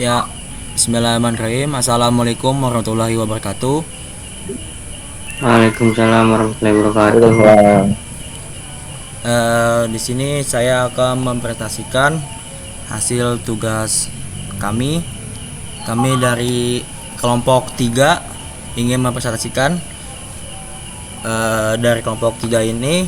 Ya, bismillahirrahmanirrahim. Assalamualaikum warahmatullahi wabarakatuh. Waalaikumsalam warahmatullahi wabarakatuh. Di sini saya akan mempresentasikan hasil tugas kami. Kami dari kelompok 3 ingin mempresentasikan. Dari kelompok 3 ini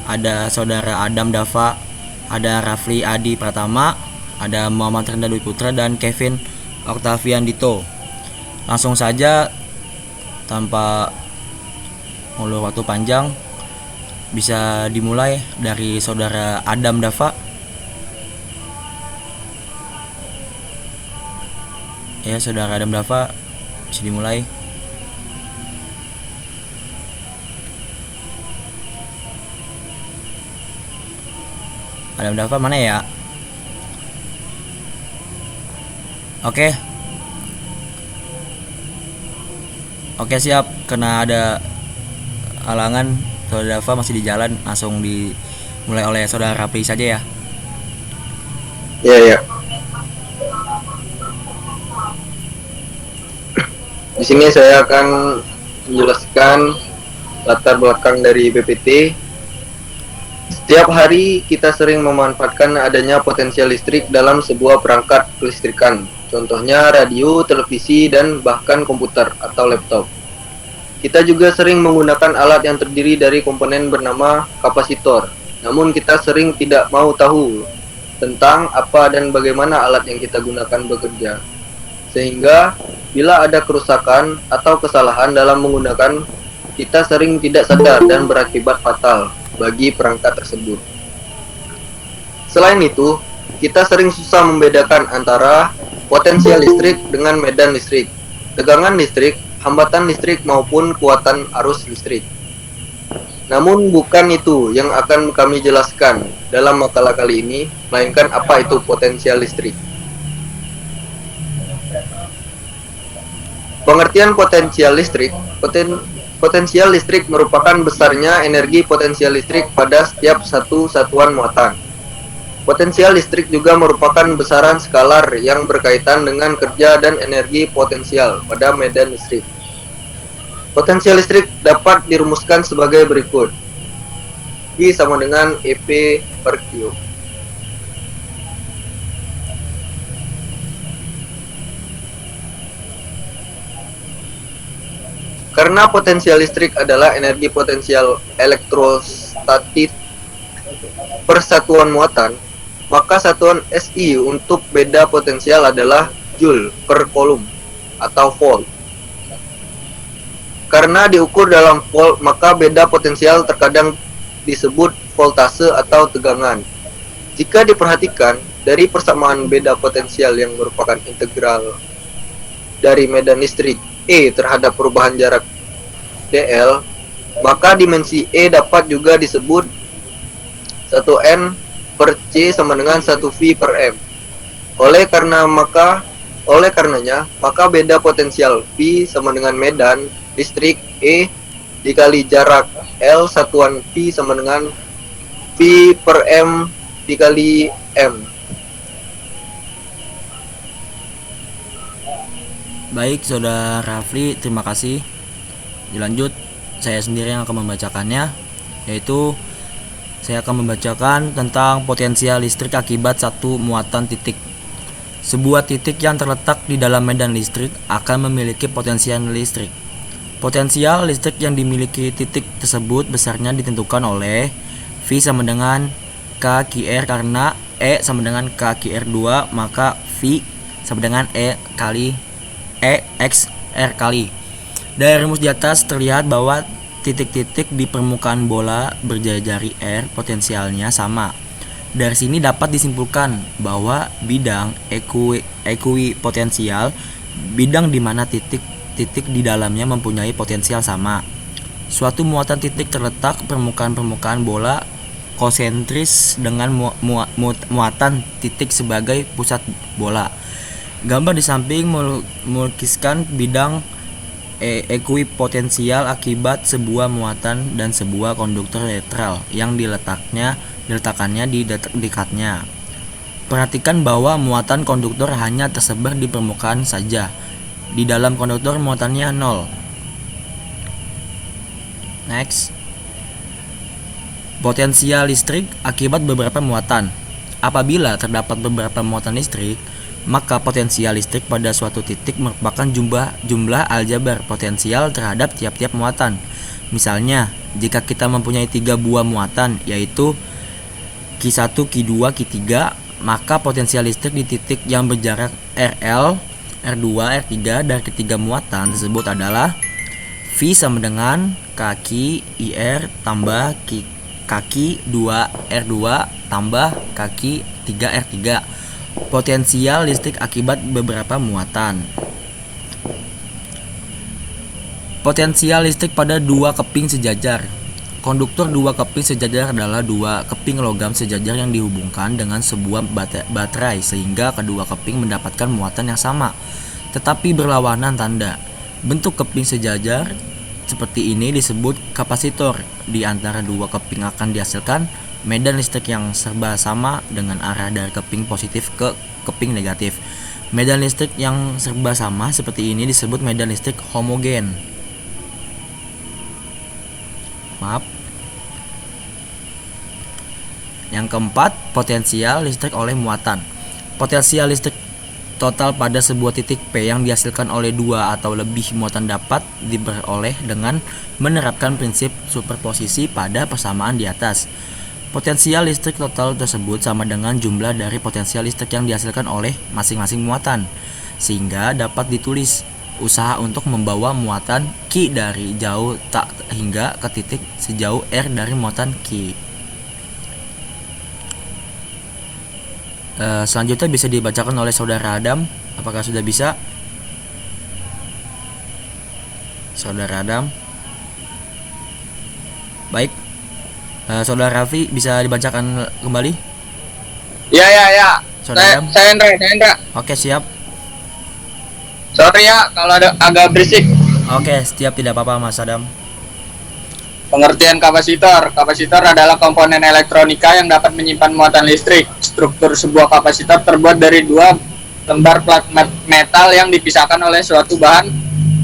ada saudara Adam Dava, ada Rafli Adi Pratama, ada Muhammad Renda Dwi Putra, dan Kevin Octavian Dito. Langsung saja tanpa ngulur waktu panjang, bisa dimulai dari saudara Adam Dava. Ya, saudara Adam Dava, bisa dimulai. Adam Dava mana ya? Oke. Oke, siap. Karena ada halangan, saudara Dava masih di jalan, langsung dimulai oleh saudara Rapi saja ya. Ya, ya. Di sini saya akan menjelaskan latar belakang dari PPT. Setiap hari kita sering memanfaatkan adanya potensial listrik dalam sebuah perangkat kelistrikan. Contohnya radio, televisi, dan bahkan komputer atau laptop. Kita juga sering menggunakan alat yang terdiri dari komponen bernama kapasitor. Namun kita sering tidak mau tahu tentang apa dan bagaimana alat yang kita gunakan bekerja. Sehingga bila ada kerusakan atau kesalahan dalam menggunakan, kita sering tidak sadar dan berakibat fatal bagi perangkat tersebut. Selain itu, kita sering susah membedakan antara potensial listrik dengan medan listrik, tegangan listrik, hambatan listrik maupun kekuatan arus listrik. Namun bukan itu yang akan kami jelaskan dalam makalah kali ini, melainkan apa itu potensial listrik. Pengertian potensial listrik. Potensial listrik merupakan besarnya energi potensial listrik pada setiap satu satuan muatan. Potensial listrik juga merupakan besaran skalar yang berkaitan dengan kerja dan energi potensial pada medan listrik. Potensial listrik dapat dirumuskan sebagai berikut. I sama dengan EP per Q. Karena potensial listrik adalah energi potensial elektrostatik per satuan muatan, maka satuan SI untuk beda potensial adalah Joule per Coulomb atau volt. Karena diukur dalam volt, maka beda potensial terkadang disebut voltase atau tegangan. Jika diperhatikan dari persamaan beda potensial yang merupakan integral dari medan listrik E terhadap perubahan jarak dl, maka dimensi E dapat juga disebut 1N per C sama dengan 1V per M. Oleh karenanya, maka beda potensial V sama dengan medan listrik E dikali jarak L satuan V sama dengan V per M dikali M. Baik, saudara Rafli, terima kasih. Dilanjut, saya sendiri yang akan membacakannya, yaitu saya akan membacakan tentang potensial listrik akibat satu muatan titik. Sebuah titik yang terletak di dalam medan listrik akan memiliki potensial listrik. Potensial listrik yang dimiliki titik tersebut besarnya ditentukan oleh V sama dengan KQR, karena E sama dengan KQR2, maka V sama dengan E X R kali. Dari rumus di atas terlihat bahwa titik-titik di permukaan bola berjari-jari R potensialnya sama. Dari sini dapat disimpulkan bahwa bidang ekuipotensial, bidang di mana titik-titik di dalamnya mempunyai potensial sama. Suatu muatan titik terletak permukaan bola konsentris dengan muatan titik sebagai pusat bola. Gambar di samping melukiskan bidang ekuipotensial akibat sebuah muatan dan sebuah konduktor netral yang diletakkannya di dekatnya. Perhatikan bahwa muatan konduktor hanya tersebar di permukaan saja. Di dalam konduktor muatannya 0. Next. Potensial listrik akibat beberapa muatan. Apabila terdapat beberapa muatan listrik, maka potensial listrik pada suatu titik merupakan jumlah aljabar potensial terhadap tiap-tiap muatan. Misalnya, jika kita mempunyai 3 buah muatan, yaitu Q1, Q2, Q3, maka potensial listrik di titik yang berjarak RL, R2, R3 dari ketiga muatan tersebut adalah V sama dengan kaki IR tambah kaki 2R2 tambah kaki 3R3. Potensial listrik akibat beberapa muatan. Potensial listrik pada dua keping sejajar. Konduktor dua keping sejajar adalah dua keping logam sejajar yang dihubungkan dengan sebuah baterai sehingga kedua keping mendapatkan muatan yang sama, tetapi berlawanan tanda. Bentuk keping sejajar seperti ini disebut kapasitor. Di antara dua keping akan dihasilkan medan listrik yang serba sama dengan arah dari keping positif ke keping negatif. Medan listrik yang serba sama seperti ini disebut medan listrik homogen. Yang keempat, potensial listrik oleh muatan. Potensial listrik total pada sebuah titik P yang dihasilkan oleh dua atau lebih muatan dapat diperoleh dengan menerapkan prinsip superposisi pada persamaan di atas. Potensial listrik total tersebut sama dengan jumlah dari potensial listrik yang dihasilkan oleh masing-masing muatan, sehingga dapat ditulis usaha untuk membawa muatan Q dari jauh tak hingga ke titik sejauh R dari muatan Q. Selanjutnya bisa dibacakan oleh saudara Adam. Apakah sudah bisa? Saudara Adam. Baik. Saudara Raffi bisa dibacakan kembali? Ya. Saudara Adam. Saya Hendra. Oke, siap. Sorry ya kalau ada agak berisik. Oke, siap, tidak apa-apa Mas Adam. Pengertian kapasitor. Kapasitor adalah komponen elektronika yang dapat menyimpan muatan listrik. Struktur sebuah kapasitor terbuat dari dua lembar plat metal yang dipisahkan oleh suatu bahan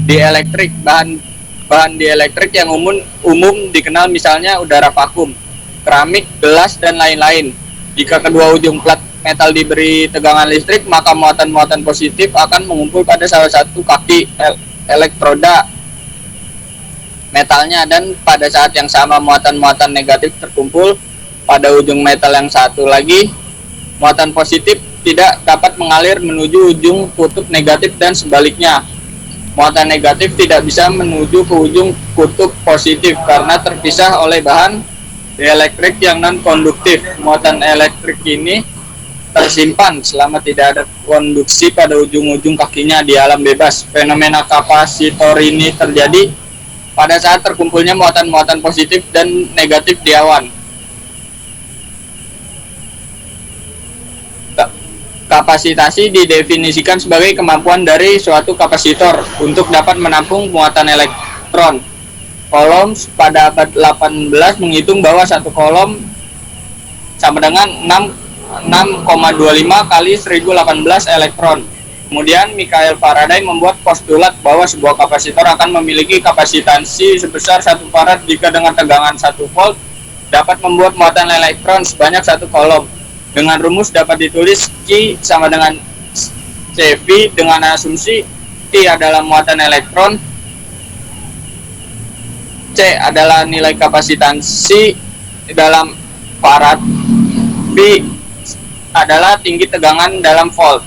dielektrik. Bahan dielektrik yang umum dikenal misalnya udara vakum, keramik, gelas, dan lain-lain. Jika kedua ujung plat metal diberi tegangan listrik, maka muatan-muatan positif akan mengumpul pada salah satu kaki elektroda metalnya, dan pada saat yang sama muatan-muatan negatif terkumpul pada ujung metal yang satu lagi. Muatan positif tidak dapat mengalir menuju ujung kutub negatif dan sebaliknya. Muatan negatif tidak bisa menuju ke ujung kutub positif karena terpisah oleh bahan dielektrik yang non-konduktif. Muatan elektrik ini tersimpan selama tidak ada konduksi pada ujung-ujung kakinya di alam bebas. Fenomena kapasitor ini terjadi pada saat terkumpulnya muatan-muatan positif dan negatif di awan. Kapasitasi didefinisikan sebagai kemampuan dari suatu kapasitor untuk dapat menampung muatan elektron. Kolom pada abad 18 menghitung bahwa satu kolom sama dengan 6,25 kali 1018 elektron. Kemudian Michael Faraday membuat postulat bahwa sebuah kapasitor akan memiliki kapasitansi sebesar 1 farad jika dengan tegangan 1 volt dapat membuat muatan elektron sebanyak 1 kolom. Dengan rumus dapat ditulis Q sama dengan CV dengan asumsi T adalah muatan elektron, C adalah nilai kapasitansi dalam farad, B adalah tinggi tegangan dalam volt.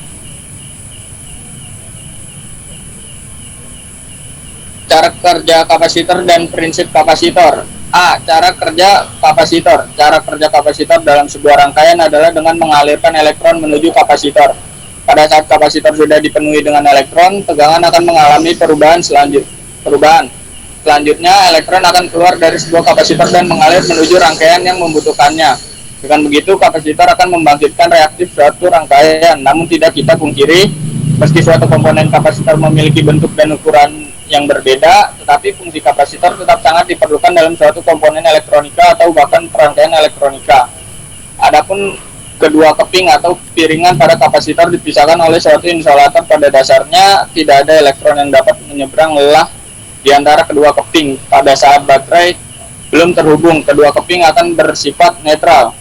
Cara kerja kapasitor dan prinsip kapasitor. A. Cara kerja kapasitor. Cara kerja kapasitor dalam sebuah rangkaian adalah dengan mengalirkan elektron menuju kapasitor. Pada saat kapasitor sudah dipenuhi dengan elektron, tegangan akan mengalami perubahan. Selanjutnya, elektron akan keluar dari sebuah kapasitor dan mengalir menuju rangkaian yang membutuhkannya. Dengan begitu, kapasitor akan membangkitkan reaktif suatu rangkaian. Namun tidak kita pungkiri, meski suatu komponen kapasitor memiliki bentuk dan ukuran yang berbeda, tetapi fungsi kapasitor tetap sangat diperlukan dalam suatu komponen elektronika atau bahkan perangkaian elektronika. Adapun kedua keping atau piringan pada kapasitor dipisahkan oleh suatu insulator. Pada dasarnya tidak ada elektron yang dapat menyeberang lelah di antara kedua keping. Pada saat baterai belum terhubung, kedua keping akan bersifat netral.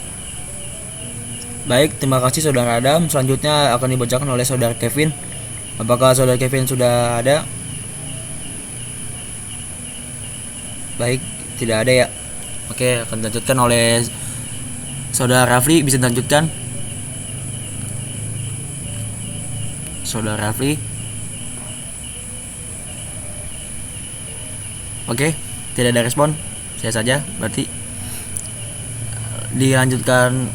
Baik, terima kasih Saudara Adam. Selanjutnya akan dibacakan oleh Saudara Kevin. Apakah Saudara Kevin sudah ada? Baik, tidak ada ya. Oke, akan dilanjutkan oleh Saudara Rafli. Bisa dilanjutkan, Saudara Rafli? Oke, tidak ada respon. Saya saja, berarti dilanjutkan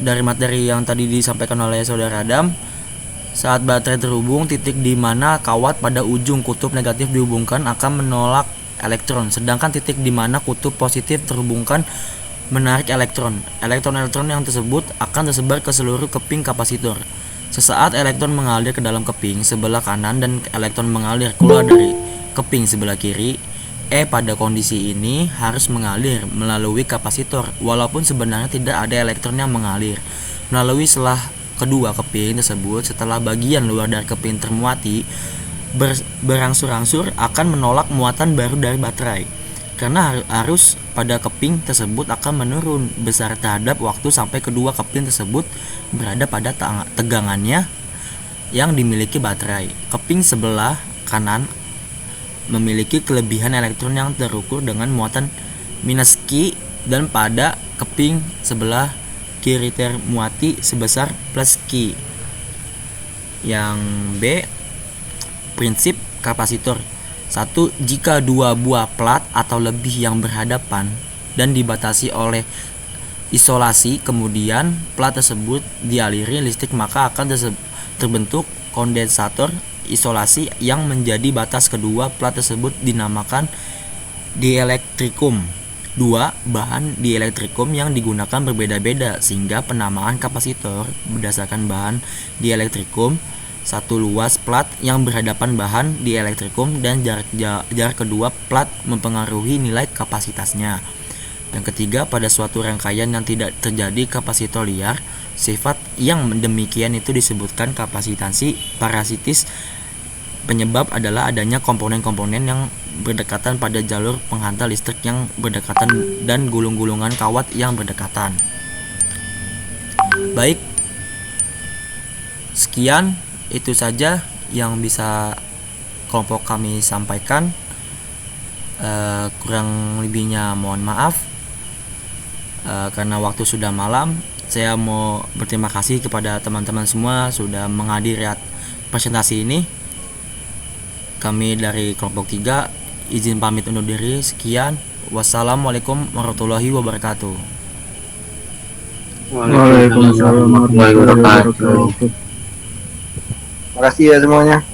dari materi yang tadi disampaikan oleh Saudara Adam. Saat baterai terhubung, titik di mana kawat pada ujung kutub negatif dihubungkan akan menolak elektron, sedangkan titik di mana kutub positif terhubungkan menarik elektron. Elektron-elektron yang tersebut akan tersebar ke seluruh keping kapasitor. Sesaat elektron mengalir ke dalam keping sebelah kanan dan elektron mengalir keluar dari keping sebelah kiri. Pada kondisi ini harus mengalir melalui kapasitor, walaupun sebenarnya tidak ada elektron yang mengalir melalui selah kedua keping tersebut. Setelah bagian luar dari keping termuati, berangsur-angsur akan menolak muatan baru dari baterai, karena arus pada keping tersebut akan menurun besar terhadap waktu sampai kedua keping tersebut berada pada tegangannya yang dimiliki baterai. Keping sebelah kanan memiliki kelebihan elektron yang terukur dengan muatan minus Q, dan pada keping sebelah kiri termuati sebesar plus Q. Yang B, prinsip kapasitor. 1. Jika dua buah plat atau lebih yang berhadapan dan dibatasi oleh isolasi, kemudian plat tersebut dialiri listrik, maka akan terbentuk kondensator isolasi yang menjadi batas kedua plat tersebut, dinamakan dielektrikum. 2. Bahan dielektrikum yang digunakan berbeda-beda sehingga penamaan kapasitor berdasarkan bahan dielektrikum. 1. Luas plat yang berhadapan bahan dielektrikum dan jarak kedua plat mempengaruhi nilai kapasitasnya. Yang ketiga, pada suatu rangkaian yang tidak terjadi kapasitor liar, sifat yang demikian itu disebutkan kapasitansi parasitis. Penyebab adalah adanya komponen-komponen yang berdekatan pada jalur penghantar listrik yang berdekatan dan gulung-gulungan kawat yang berdekatan. Baik, sekian itu saja yang bisa kelompok kami sampaikan. Kurang lebihnya mohon maaf. Karena waktu sudah malam, saya mau berterima kasih kepada teman-teman semua sudah menghadiri presentasi ini. Kami dari kelompok 3 izin pamit undur diri. Sekian, wassalamualaikum warahmatullahi wabarakatuh. Waalaikumsalam warahmatullahi wabarakatuh. Terima kasih ya semuanya.